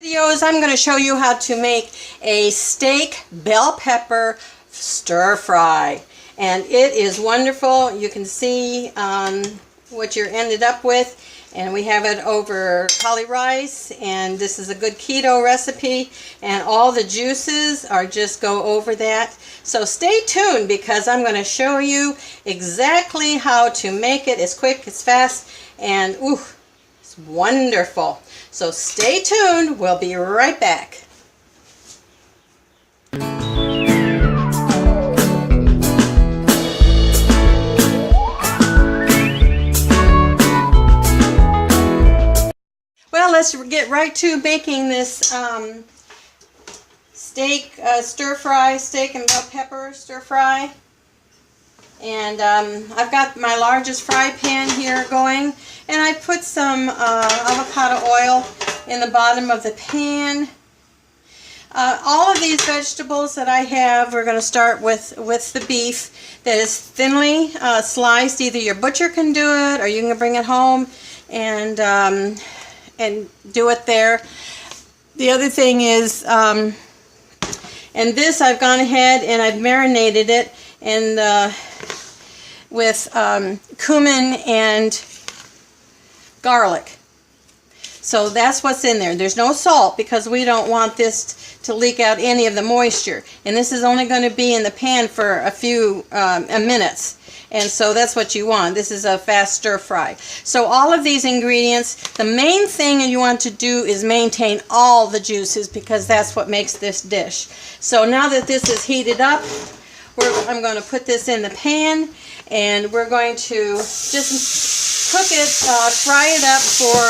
Videos, I'm going to show you how to make a steak bell pepper stir fry, and it is wonderful. You can see what you're ended up with, and we have it over cauli rice, and this is a good keto recipe, and all the juices are just go over that. So stay tuned because I'm going to show you exactly how to make it. It's quick, it's fast, and ooh, it's wonderful. So stay tuned. We'll be right back. Well, let's get right to making this steak stir fry, steak and bell pepper stir fry. And I've got my largest fry pan here going, and I put some avocado oil in the bottom of the pan. All of these vegetables that I have, we're going to start with the beef that is thinly sliced. Either your butcher can do it, or you can bring it home and do it there. The other thing is, and this I've gone ahead and I've marinated it and with cumin and garlic. So that's what's in there. There's no salt because we don't want this to leak out any of the moisture. And this is only going to be in the pan for a few minutes. And so that's what you want. This is a fast stir fry. So all of these ingredients, the main thing you want to do is maintain all the juices because that's what makes this dish. So now that this is heated up, I'm going to put this in the pan, and we're going to just cook it, fry it up for,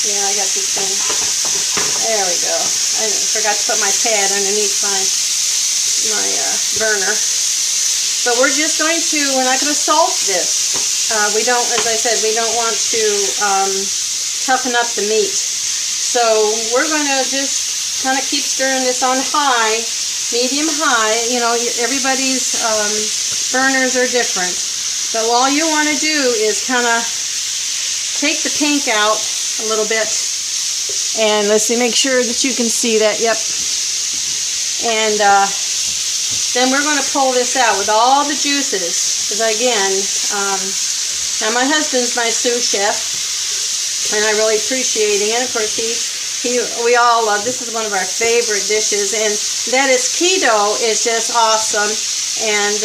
yeah, I got this thing. There we go. I forgot to put my pad underneath my burner. But we're just going to, we're not going to salt this. We don't, as I said, we don't want to toughen up the meat. So we're going to just kind of keep stirring this on high, medium high. You know, everybody's burners are different. But all you want to do is kind of take the pink out a little bit. And let's see, make sure that you can see that. Yep. And then we're going to pull this out with all the juices. Because again, now my husband's my sous chef, and I really appreciating it. Of course, we all love, this is one of our favorite dishes, and that is keto. Is just awesome. And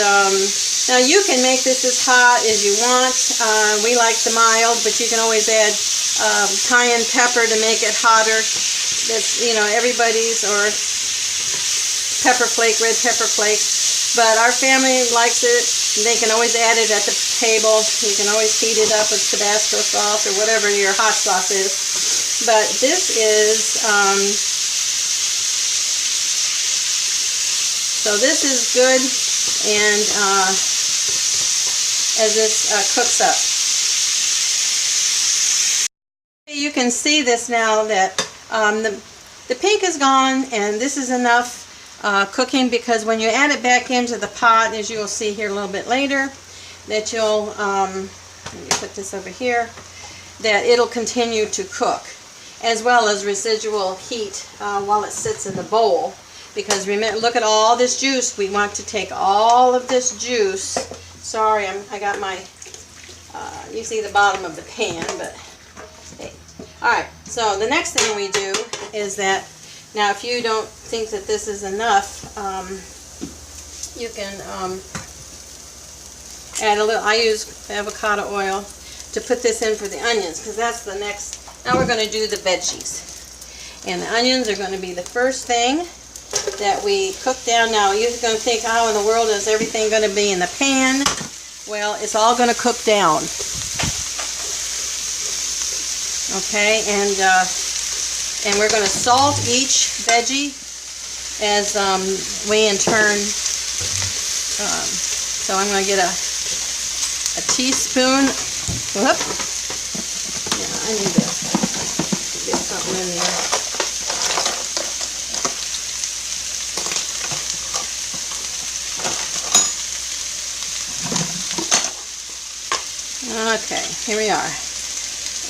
now you can make this as hot as you want. We like the mild, but you can always add cayenne pepper to make it hotter. That's, you know, everybody's, or pepper flake, red pepper flake. But our family likes it. They can always add it at the table. You can always heat it up with Tabasco sauce or whatever your hot sauce is. But this is, so this is good, and as this cooks up. You can see this now that the pink is gone, and this is enough cooking, because when you add it back into the pot, as you'll see here a little bit later, that you'll, let me put this over here, that it'll continue to cook, as well as residual heat while it sits in the bowl. Because remember, look at all this juice. We want to take all of this juice. Sorry, I got my, you see the bottom of the pan, but hey. Alright, so the next thing we do is that, now if you don't think that this is enough, you can add a little, I use avocado oil to put this in for the onions, because that's the next. Now we're going to do the veggies. And the onions are going to be the first thing that we cook down. Now you're going to think, how in the world is everything going to be in the pan? Well, it's all going to cook down. Okay, and we're going to salt each veggie as we in turn, so I'm going to get a teaspoon. Whoop. Yeah, I need to get something in there. Okay, here we are.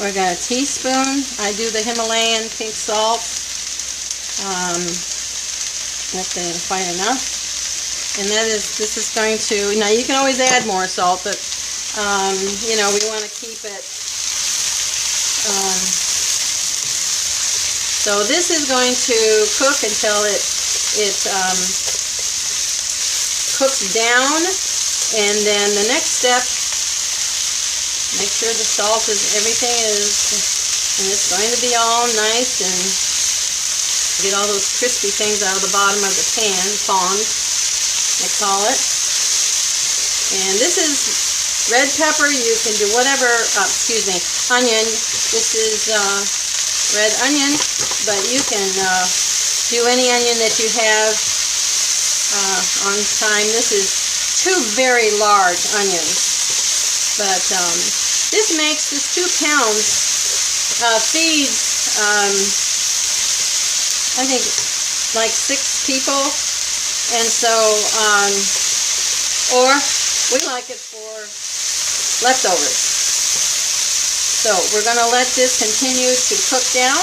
We're going to teaspoon. I do the Himalayan pink salt. That's quite enough. And this is going to, now you can always add more salt, but you know, we want to keep it. So this is going to cook until it cooks down, and then the next step, make sure the salt is, everything is, and it's going to be all nice and get all those crispy things out of the bottom of the pan, fond, they call it. And this is red pepper. You can do whatever, excuse me, onion. This is red onion, but you can do any onion that you have on time. This is 2 very large onions, but this 2 pounds feeds I think like 6 people, and so or we like it for leftovers. So we're going to let this continue to cook down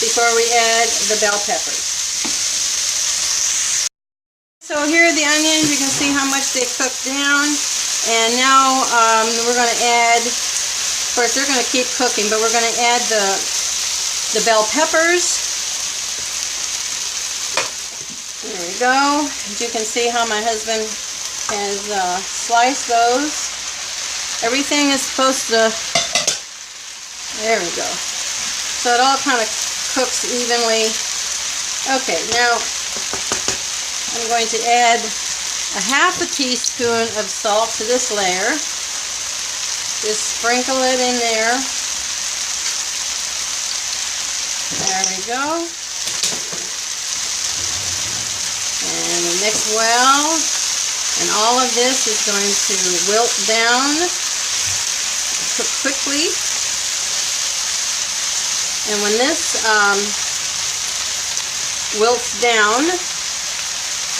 before we add the bell peppers. So here are the onions. You can see how much they cooked down. And now we're going to add, of course they're going to keep cooking, but we're going to add the bell peppers. There we go. As you can see how my husband has sliced those. Everything is supposed to, there we go. So it all kind of cooks evenly. Okay, now I'm going to add a ½ teaspoon of salt to this layer. Just sprinkle it in there. There we go. And we mix well. And all of this is going to wilt down, cook quickly. And when this wilts down, of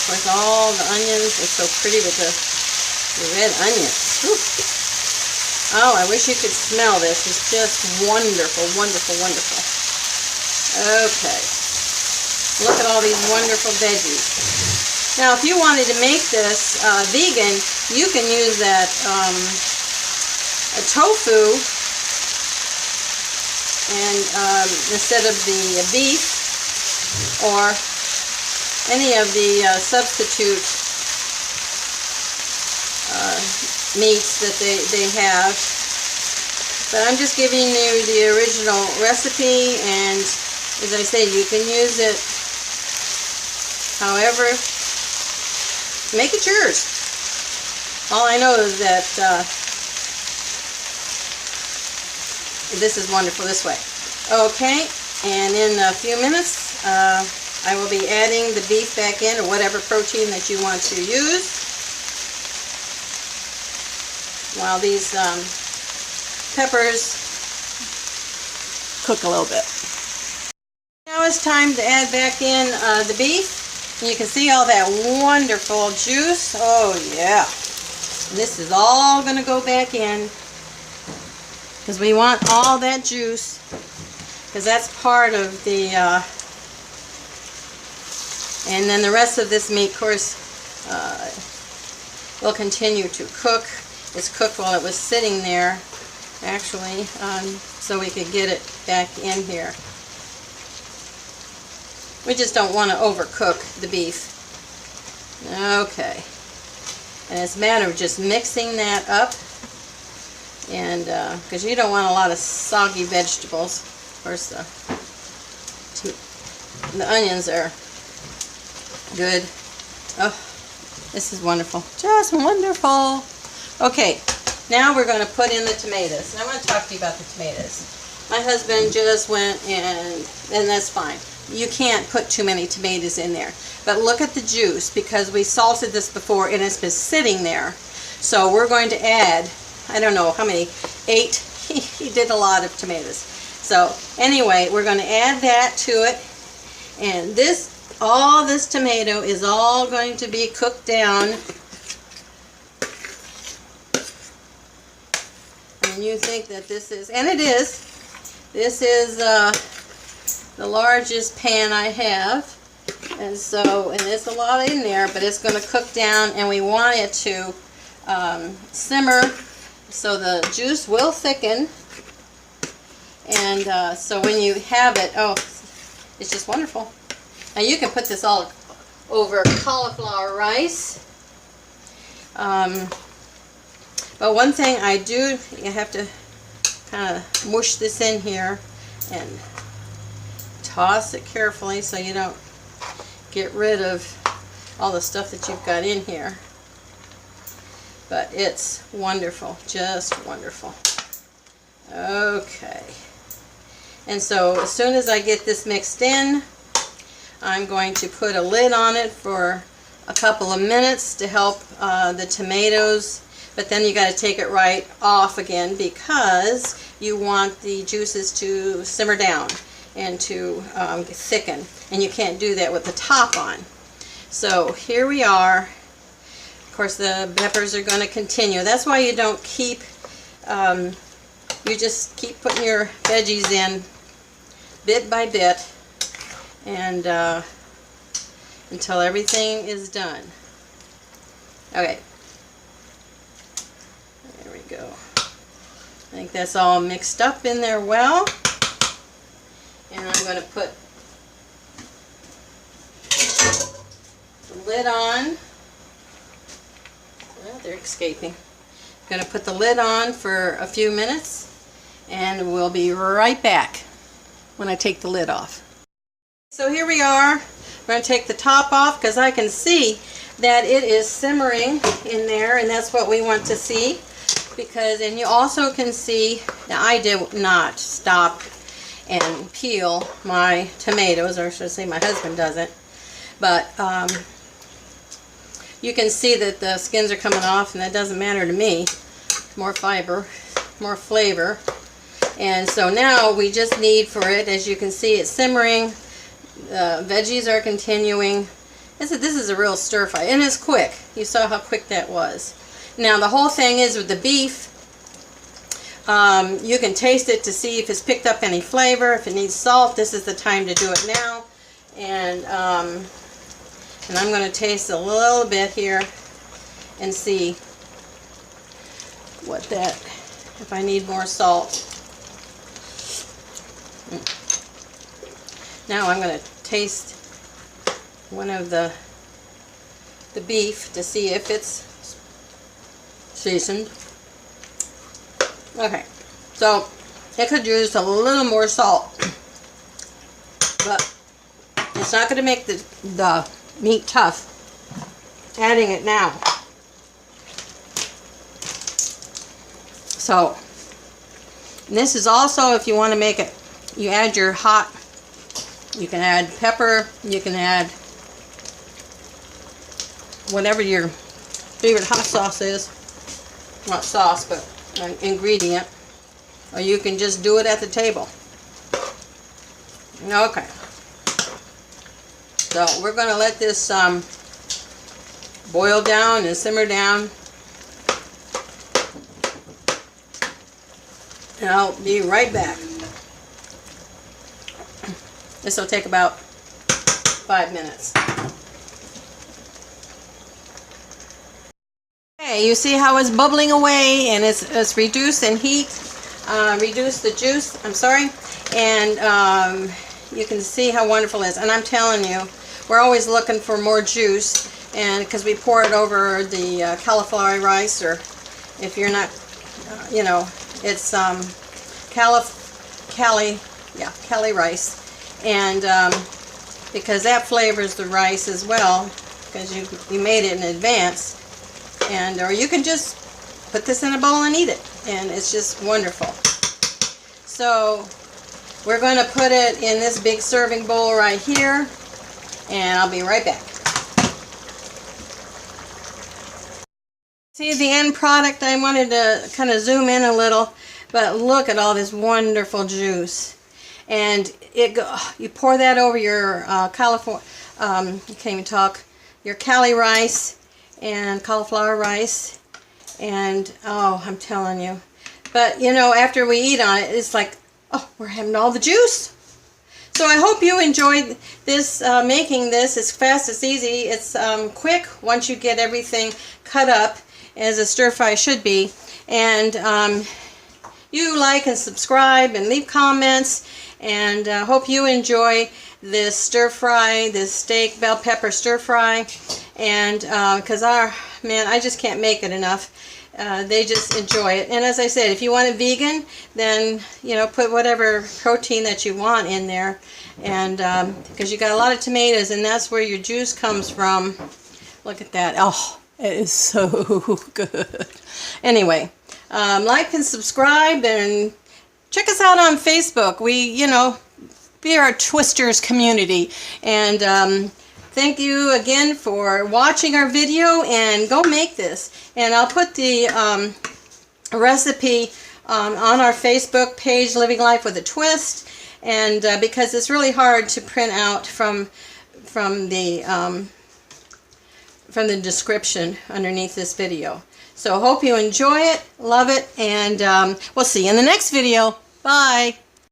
course all the onions are so pretty with the red onions. Whew. Oh, I wish you could smell this. It's just wonderful, wonderful, wonderful. Okay. Look at all these wonderful veggies. Now, if you wanted to make this vegan, you can use that a tofu, and instead of the beef, or any of the substitute meats that they have. But I'm just giving you the original recipe, and as I say, you can use it however. Make it yours. All I know is that this is wonderful this way. Okay, and in a few minutes I will be adding the beef back in, or whatever protein that you want to use, while these peppers cook a little bit. Now it's time to add back in the beef. And you can see all that wonderful juice. Oh yeah. And this is all going to go back in, because we want all that juice, because that's part of the and then the rest of this meat, of course, will continue to cook. It's cooked while it was sitting there, actually, so we could get it back in here. We just don't want to overcook the beef. Okay. And it's a matter of just mixing that up, and because you don't want a lot of soggy vegetables. Of course, the onions are good. Oh, this is wonderful. Just wonderful. Okay, now we're going to put in the tomatoes. And I want to talk to you about the tomatoes. My husband just went and that's fine. You can't put too many tomatoes in there. But look at the juice, because we salted this before and it's been sitting there. So we're going to add, I don't know how many, 8. He did a lot of tomatoes. So anyway, we're going to add that to it. And all this tomato is all going to be cooked down. And you think that this is, and it is. This is the largest pan I have. And there's a lot in there, but it's going to cook down, and we want it to simmer so the juice will thicken. And so when you have it, oh, it's just wonderful. Now you can put this all over cauliflower rice. But one thing I do, you have to kind of mush this in here and toss it carefully so you don't get rid of all the stuff that you've got in here. But it's wonderful, just wonderful. Okay. And so as soon as I get this mixed in, I'm going to put a lid on it for a couple of minutes to help the tomatoes. But then you got to take it right off again because you want the juices to simmer down and to thicken. And you can't do that with the top on. So here we are. Of course, the peppers are going to continue. That's why you don't keep, you just keep putting your veggies in bit by bit and until everything is done. Okay. There we go. I think that's all mixed up in there well. And I'm going to put the lid on. Well, they're escaping. I'm going to put the lid on for a few minutes, and we'll be right back when I take the lid off. So here we are. I'm going to take the top off because I can see that it is simmering in there, and that's what we want to see. And you also can see, now I did not stop and peel my tomatoes, or should I say my husband doesn't, but you can see that the skins are coming off, and that doesn't matter to me. More fiber, more flavor. And so now we just need for it, as you can see, it's simmering. The veggies are continuing. This is a real stir fry, and it's quick. You saw how quick that was. Now the whole thing is with the beef, you can taste it to see if it's picked up any flavor. If it needs salt, this is the time to do it now. And I'm going to taste a little bit here and see what that, if I need more salt. Now I'm going to taste one of the beef to see if it's seasoned. Okay, so it could use a little more salt, but it's not going to make the meat tough. Adding it now. So this is also, if you want to make it, you add your hot, you can add pepper, you can add whatever your favorite hot sauce is. Not sauce, but an ingredient. Or you can just do it at the table. Okay. So we're going to let this boil down and simmer down. And I'll be right back. This will take about 5 minutes. Okay, you see how it's bubbling away, and it's reduced in heat, reduced the juice, I'm sorry, and you can see how wonderful it is. And I'm telling you, we're always looking for more juice, and because we pour it over the cauliflower rice, or if you're not, you know, it's Cali rice, and because that flavors the rice as well, because you made it in advance. And or you can just put this in a bowl and eat it, and it's just wonderful. So we're going to put it in this big serving bowl right here, and I'll be right back. See the end product? I wanted to kind of zoom in a little, but look at all this wonderful juice. And you pour that over your cauliflower, I can't even talk, your Cali rice and cauliflower rice, and oh, I'm telling you. But you know, after we eat on it, it's like, Oh, we're having all the juice. So I hope you enjoyed this, making this. It's fast, it's easy, it's quick once you get everything cut up as a stir fry should be. And you like and subscribe and leave comments, and hope you enjoy this stir fry, this steak bell pepper stir fry. And because man, I just can't make it enough. They just enjoy it. And as I said, if you want it vegan, then put whatever protein that you want in there, and because you got a lot of tomatoes, and that's where your juice comes from. Look at that. Oh, it is so good. Anyway, like and subscribe, and check us out on Facebook. We be our Twisters community. And thank you again for watching our video, and go make this. And I'll put the recipe on our Facebook page, Living Life with a Twist, and because it's really hard to print out from the description underneath this video. So hope you enjoy it, love it, and we'll see you in the next video. Bye.